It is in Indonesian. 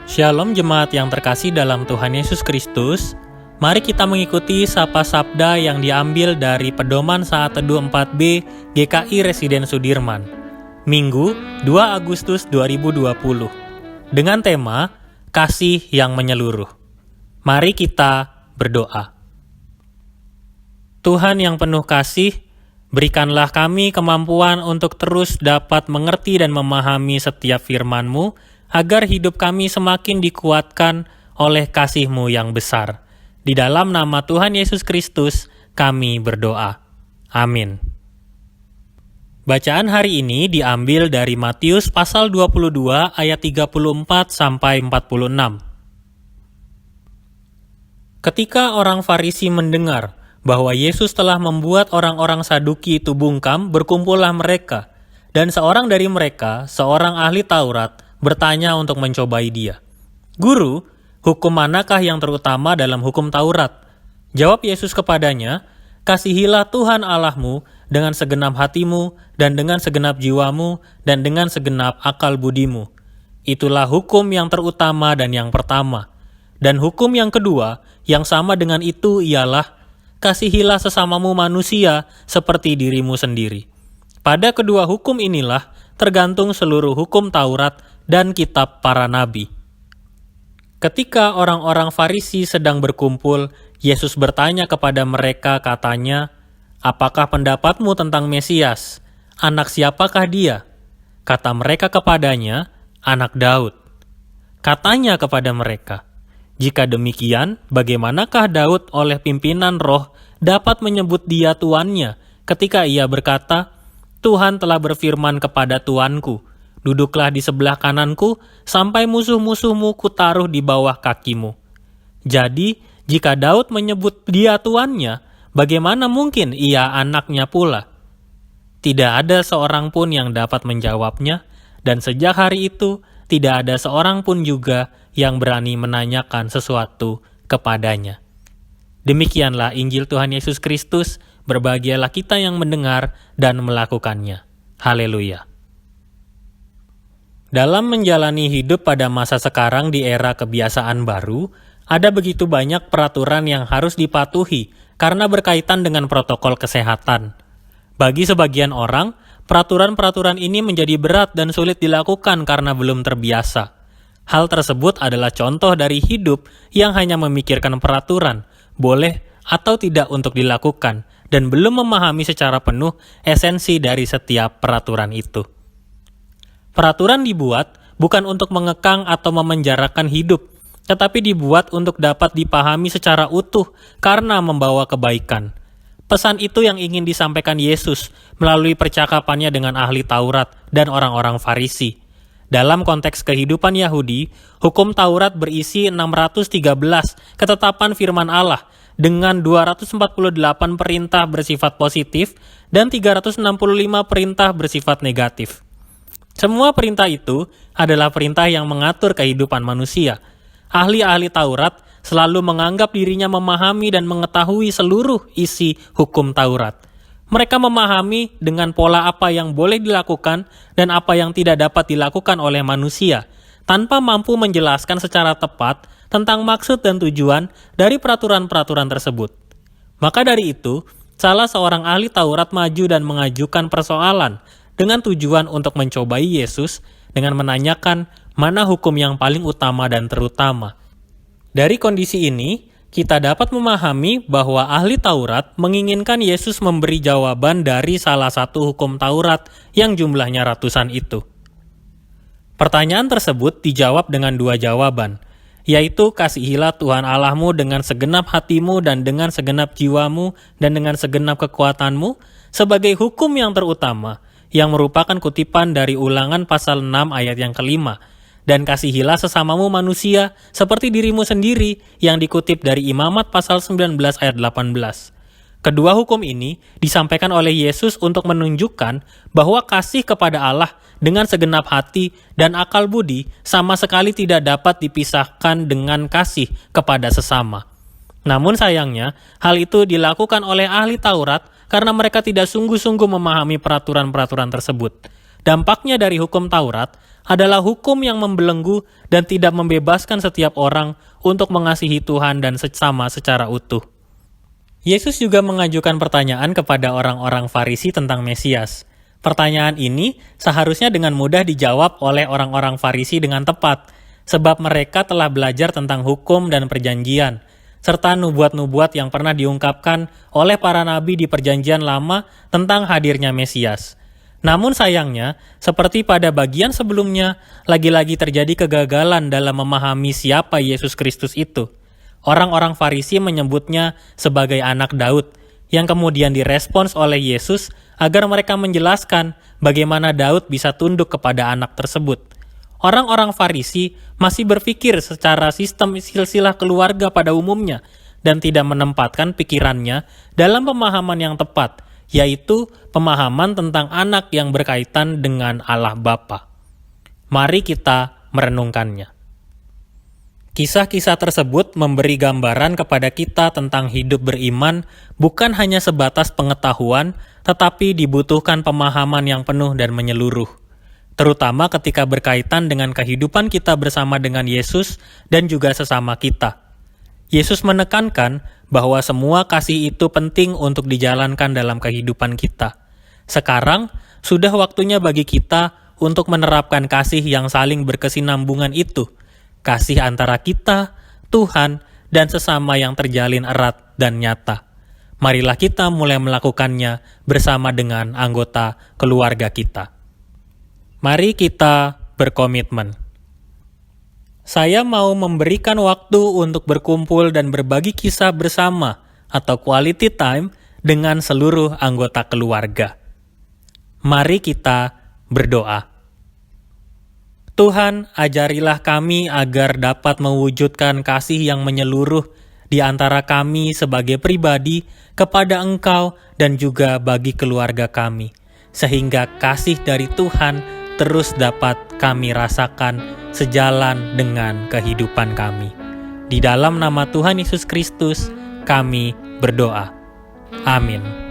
Shalom jemaat yang terkasih dalam Tuhan Yesus Kristus. Mari kita mengikuti Sapa Sabda yang diambil dari Pedoman Saat Teduh 4B GKI Residen Sudirman, Minggu 2 Agustus 2020, dengan tema Kasih yang Menyeluruh. Mari kita berdoa. Tuhan yang penuh kasih, berikanlah kami kemampuan untuk terus dapat mengerti dan memahami setiap firman-Mu, agar hidup kami semakin dikuatkan oleh kasih-Mu yang besar. Di dalam nama Tuhan Yesus Kristus, kami berdoa. Amin. Bacaan hari ini diambil dari Matius pasal 22 ayat 34 sampai 46. Ketika orang Farisi mendengar bahwa Yesus telah membuat orang-orang Saduki itu bungkam, berkumpullah mereka, dan seorang dari mereka, seorang ahli Taurat, bertanya untuk mencobai dia. Guru, hukum manakah yang terutama dalam hukum Taurat? Jawab Yesus kepadanya, kasihilah Tuhan Allahmu dengan segenap hatimu, dan dengan segenap jiwamu, dan dengan segenap akal budimu. Itulah hukum yang terutama dan yang pertama. Dan hukum yang kedua, yang sama dengan itu ialah, kasihilah sesamamu manusia seperti dirimu sendiri. Pada kedua hukum inilah tergantung seluruh hukum Taurat dan kitab para nabi. Ketika orang-orang Farisi sedang berkumpul, Yesus bertanya kepada mereka, katanya, apakah pendapatmu tentang Mesias? Anak siapakah dia? Kata mereka kepadanya, anak Daud. Katanya kepada mereka, jika demikian, bagaimanakah Daud oleh pimpinan roh dapat menyebut dia tuannya ketika ia berkata, Tuhan telah berfirman kepada tuanku, duduklah di sebelah kananku sampai musuh-musuhmu kutaruh di bawah kakimu. Jadi, jika Daud menyebut dia tuannya, bagaimana mungkin ia anaknya pula? Tidak ada seorang pun yang dapat menjawabnya, dan sejak hari itu, tidak ada seorang pun juga yang berani menanyakan sesuatu kepadanya. Demikianlah Injil Tuhan Yesus Kristus, berbahagialah kita yang mendengar dan melakukannya. Haleluya. Dalam menjalani hidup pada masa sekarang di era kebiasaan baru, ada begitu banyak peraturan yang harus dipatuhi karena berkaitan dengan protokol kesehatan. Bagi sebagian orang, peraturan-peraturan ini menjadi berat dan sulit dilakukan karena belum terbiasa. Hal tersebut adalah contoh dari hidup yang hanya memikirkan peraturan, boleh atau tidak untuk dilakukan, dan belum memahami secara penuh esensi dari setiap peraturan itu. Peraturan dibuat bukan untuk mengekang atau memenjarakan hidup, tetapi dibuat untuk dapat dipahami secara utuh karena membawa kebaikan. Pesan itu yang ingin disampaikan Yesus melalui percakapannya dengan ahli Taurat dan orang-orang Farisi. Dalam konteks kehidupan Yahudi, hukum Taurat berisi 613 ketetapan firman Allah dengan 248 perintah bersifat positif dan 365 perintah bersifat negatif. Semua perintah itu adalah perintah yang mengatur kehidupan manusia. Ahli-ahli Taurat selalu menganggap dirinya memahami dan mengetahui seluruh isi hukum Taurat. Mereka memahami dengan pola apa yang boleh dilakukan dan apa yang tidak dapat dilakukan oleh manusia, tanpa mampu menjelaskan secara tepat tentang maksud dan tujuan dari peraturan-peraturan tersebut. Maka dari itu, salah seorang ahli Taurat maju dan mengajukan persoalan dengan tujuan untuk mencobai Yesus dengan menanyakan mana hukum yang paling utama dan terutama. Dari kondisi ini, kita dapat memahami bahwa ahli Taurat menginginkan Yesus memberi jawaban dari salah satu hukum Taurat yang jumlahnya ratusan itu. Pertanyaan tersebut dijawab dengan dua jawaban, yaitu kasihilah Tuhan Allahmu dengan segenap hatimu dan dengan segenap jiwamu dan dengan segenap kekuatanmu sebagai hukum yang terutama, yang merupakan kutipan dari Ulangan pasal 6 ayat yang kelima, dan kasihilah sesamamu manusia seperti dirimu sendiri yang dikutip dari Imamat pasal 19 ayat 18. Kedua hukum ini disampaikan oleh Yesus untuk menunjukkan bahwa kasih kepada Allah dengan segenap hati dan akal budi sama sekali tidak dapat dipisahkan dengan kasih kepada sesama. Namun sayangnya, hal itu dilakukan oleh ahli Taurat karena mereka tidak sungguh-sungguh memahami peraturan-peraturan tersebut. Dampaknya dari hukum Taurat adalah hukum yang membelenggu dan tidak membebaskan setiap orang untuk mengasihi Tuhan dan sesama secara utuh. Yesus juga mengajukan pertanyaan kepada orang-orang Farisi tentang Mesias. Pertanyaan ini seharusnya dengan mudah dijawab oleh orang-orang Farisi dengan tepat, sebab mereka telah belajar tentang hukum dan perjanjian, serta nubuat-nubuat yang pernah diungkapkan oleh para nabi di Perjanjian Lama tentang hadirnya Mesias. Namun sayangnya, seperti pada bagian sebelumnya, lagi-lagi terjadi kegagalan dalam memahami siapa Yesus Kristus itu. Orang-orang Farisi menyebutnya sebagai anak Daud, yang kemudian direspons oleh Yesus agar mereka menjelaskan bagaimana Daud bisa tunduk kepada anak tersebut. Orang-orang Farisi masih berpikir secara sistem silsilah keluarga pada umumnya dan tidak menempatkan pikirannya dalam pemahaman yang tepat, yaitu pemahaman tentang anak yang berkaitan dengan Allah Bapa. Mari kita merenungkannya. Kisah-kisah tersebut memberi gambaran kepada kita tentang hidup beriman bukan hanya sebatas pengetahuan, tetapi dibutuhkan pemahaman yang penuh dan menyeluruh. Terutama ketika berkaitan dengan kehidupan kita bersama dengan Yesus dan juga sesama kita. Yesus menekankan bahwa semua kasih itu penting untuk dijalankan dalam kehidupan kita. Sekarang, sudah waktunya bagi kita untuk menerapkan kasih yang saling berkesinambungan itu. Kasih antara kita, Tuhan, dan sesama yang terjalin erat dan nyata. Marilah kita mulai melakukannya bersama dengan anggota keluarga kita. Mari kita berkomitmen. Saya mau memberikan waktu untuk berkumpul dan berbagi kisah bersama atau quality time dengan seluruh anggota keluarga. Mari kita berdoa. Tuhan, ajarilah kami agar dapat mewujudkan kasih yang menyeluruh di antara kami sebagai pribadi kepada Engkau dan juga bagi keluarga kami, sehingga kasih dari Tuhan terus dapat kami rasakan sejalan dengan kehidupan kami. Di dalam nama Tuhan Yesus Kristus, kami berdoa. Amin.